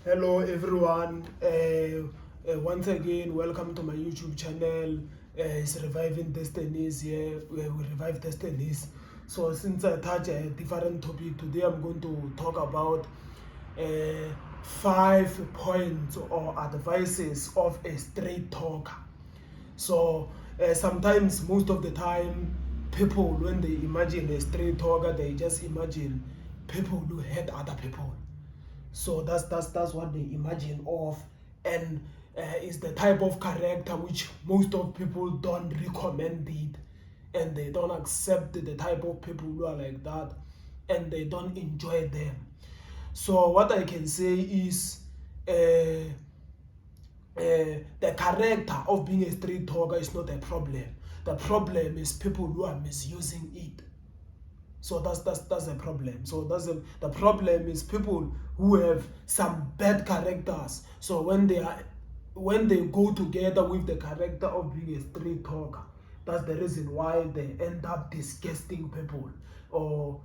Hello everyone. Once again, welcome to my YouTube channel. It's Reviving Destinies here, where we revive destinies. So since I touch a different topic today, I'm going to talk about 5 points or advices of a straight talker. So sometimes, most of the time, people, when they imagine a straight talker, they just imagine people who hurt other people. So that's what they imagine of, and is the type of character which most of people don't recommend it, and they don't accept the type of people who are like that, and they don't enjoy them. So what I can say is, the character of being a street talker is not a problem. The problem is people who are misusing it. So that's a problem. So the problem is people who have some bad characters. So when they go together with the character of being a street talker, that's the reason why they end up disgusting people, or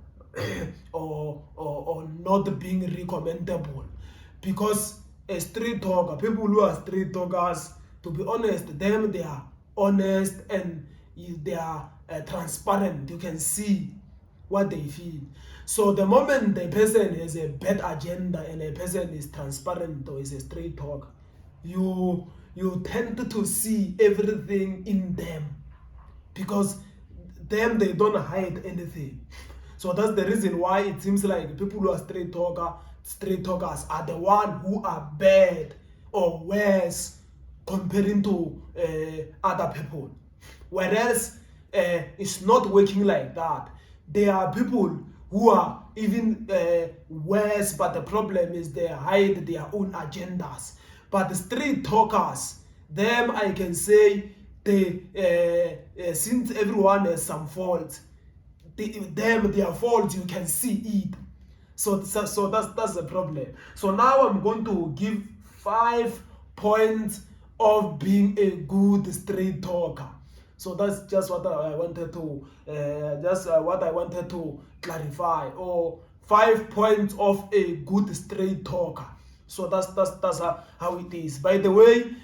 or not being recommendable. Because a street talker, people who are street talkers, to be honest, they are honest, and they are transparent. You can see what they feel. So the moment the person has a bad agenda and a person is transparent or is a straight talker, you tend to see everything in them, because they don't hide anything. So that's the reason why it seems like people who are straight talkers are the one who are bad or worse comparing to other people. Whereas it's not working like that. There are people who are even worse, but the problem is they hide their own agendas. But the street talkers, them I can say, since everyone has some faults, their faults you can see it. So that's the problem. So now I'm going to give 5 points of being a good straight talker. So that's just what I wanted to clarify, or 5 points of a good straight talker. So that's how it is. By the way,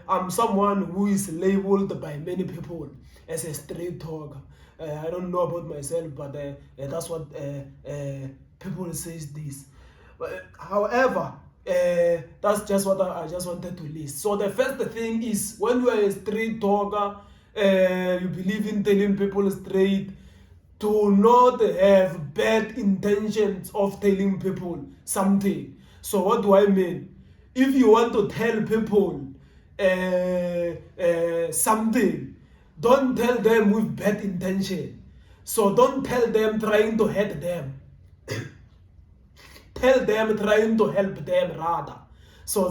I'm someone who is labeled by many people as a straight talker. I don't know about myself, but that's what people says this. But, however, that's just what I just wanted to list. So the first thing is, when you are a straight talker, you believe in telling people straight, do not have bad intentions of telling people something. So what do I mean? If you want to tell people something, don't tell them with bad intention. So don't tell them trying to hurt them. Tell them trying to help them rather. So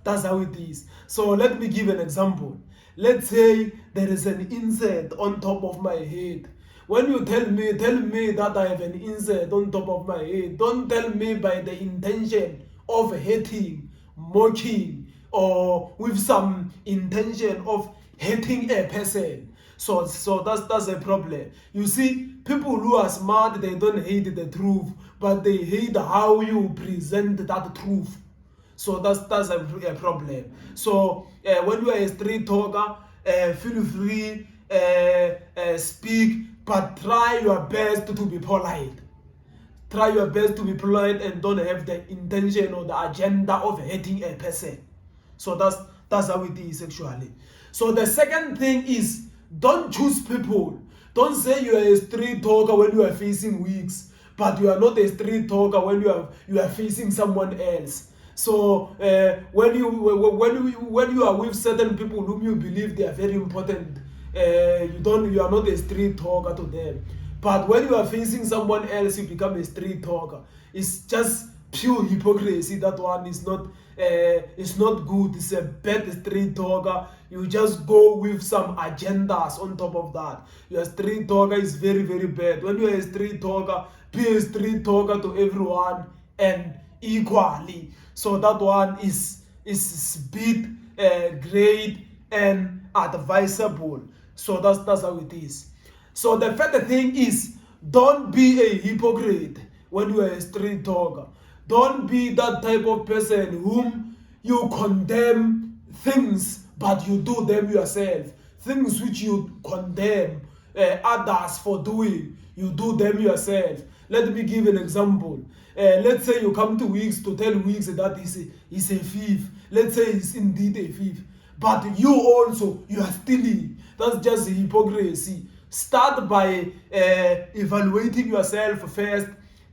that's how it is. So let me give an example. Let's say there is an insect on top of my head. When you tell me that I have an insect on top of my head, don't tell me by the intention of hating, mocking, or with some intention of hating a person. So that's a problem. You see, people who are smart, they don't hate the truth, but they hate how you present that truth. So that's a problem. So when you are a street talker, feel free, speak, but try your best to be polite. Try your best to be polite and don't have the intention or the agenda of hating a person. So that's how it is actually. So the second thing is, don't choose people. Don't say you are a street talker when you are facing weeks, but you are not a street talker when you are facing someone else. So when you are with certain people whom you believe they are very important, you are not a street talker to them. But when you are facing someone else, you become a street talker. It's just pure hypocrisy. That one is not it's not good. It's a bad street talker. You just go with some agendas on top of that. Your street talker is very, very bad. When you are a street talker, be a street talker to everyone and equally. So that one is bit great and advisable. So that's how it is. So the third thing is, don't be a hypocrite when you are a street talker. Don't be that type of person whom you condemn things but you do them yourself. Things which you condemn others for doing, you do them yourself. Let me give an example. Let's say you come to Wix to tell Wix that he's a thief. Let's say he's indeed a thief. But you also, you are stealing. That's just hypocrisy. Start by evaluating yourself first,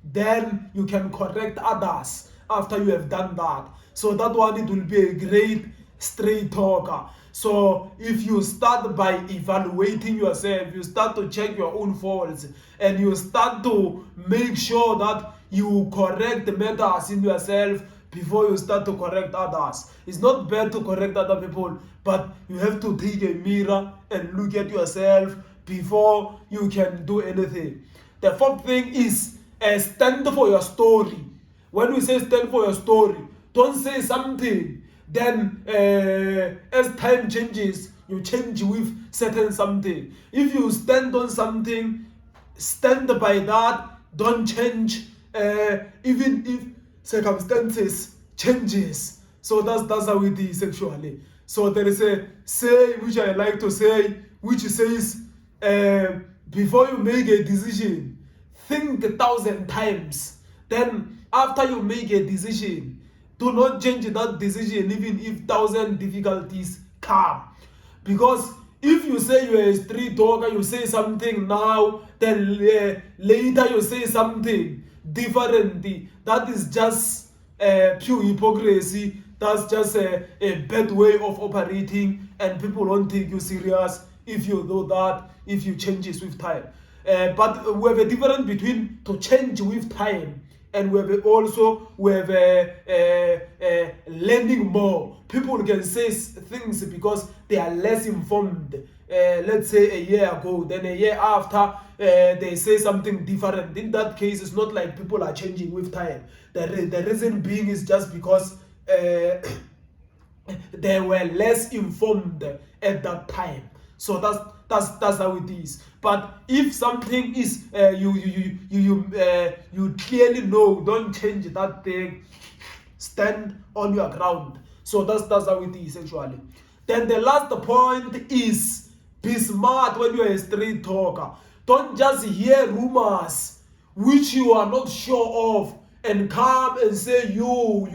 then you can correct others after you have done that. So that one, it will be a great straight talker. So if you start by evaluating yourself, you start to check your own faults, and you start to make sure that you correct the matters in yourself before you start to correct others. It's not bad to correct other people, but you have to take a mirror and look at yourself before you can do anything. The fourth thing is stand for your story. When we say stand for your story, don't say something, then as time changes, you change with certain something. If you stand on something, stand by that, don't change, even if circumstances changes. So that's how it is actually. So there is a say which I like to say, which says, before you make a decision, think 1,000 times. Then after you make a decision, do not change that decision even if 1,000 difficulties come. Because if you say you're a street talker, you say something now, then later you say something different. That is just pure hypocrisy. That's just a bad way of operating, and people won't take you serious if you do that, if you change it with time. But we have a difference between to change with time, and we have learning more. People can say things because they are less informed. Let's say a year ago, then a year after, they say something different. In that case, it's not like people are changing with time. The reason being is just because they were less informed at that time. So that's how it is. But if something is you clearly know, don't change that thing. Stand on your ground. So that's how it is actually. Then the last point is be smart when you are a street talker. Don't just hear rumors which you are not sure of and come and say you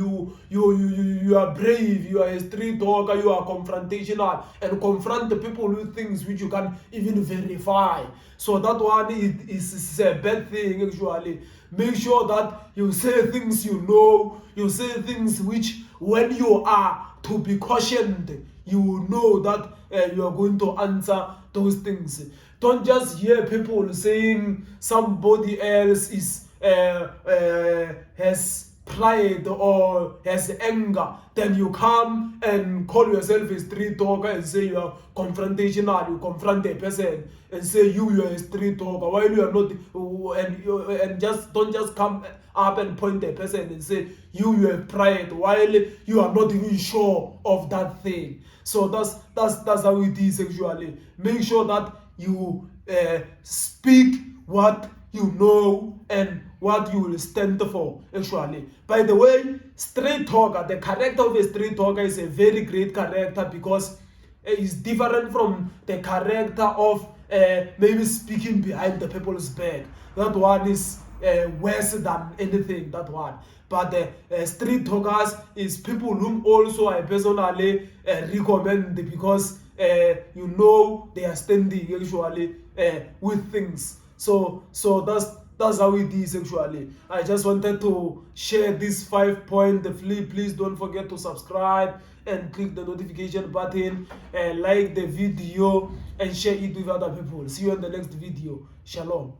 are brave, you are a street talker, you are confrontational, and confront the people with things which you can even verify. So that one is a bad thing actually. Make sure that you say things you know, you say things which when you are to be cautioned, you know that you are going to answer those things. Don't just hear people saying somebody else is has pride or has anger, then you come and call yourself a street talker and say you are confrontational. You confront a person and say you are a street talker while you are not, and just don't just come up and point a person and say you have pride while you are not even sure of that thing. So that's how it is actually. Make sure that you speak what you know and what you will stand for actually. By the way, street talker, the character of a street talker is a very great character because it's different from the character of maybe speaking behind the people's back. That one is worse than anything, that one. But street talkers is people whom also I personally recommend because you know they are standing actually with things. So that's how it is actually. I just wanted to share this 5 point. Please don't forget to subscribe and click the notification button, like the video and share it with other people. See you in the next video. Shalom.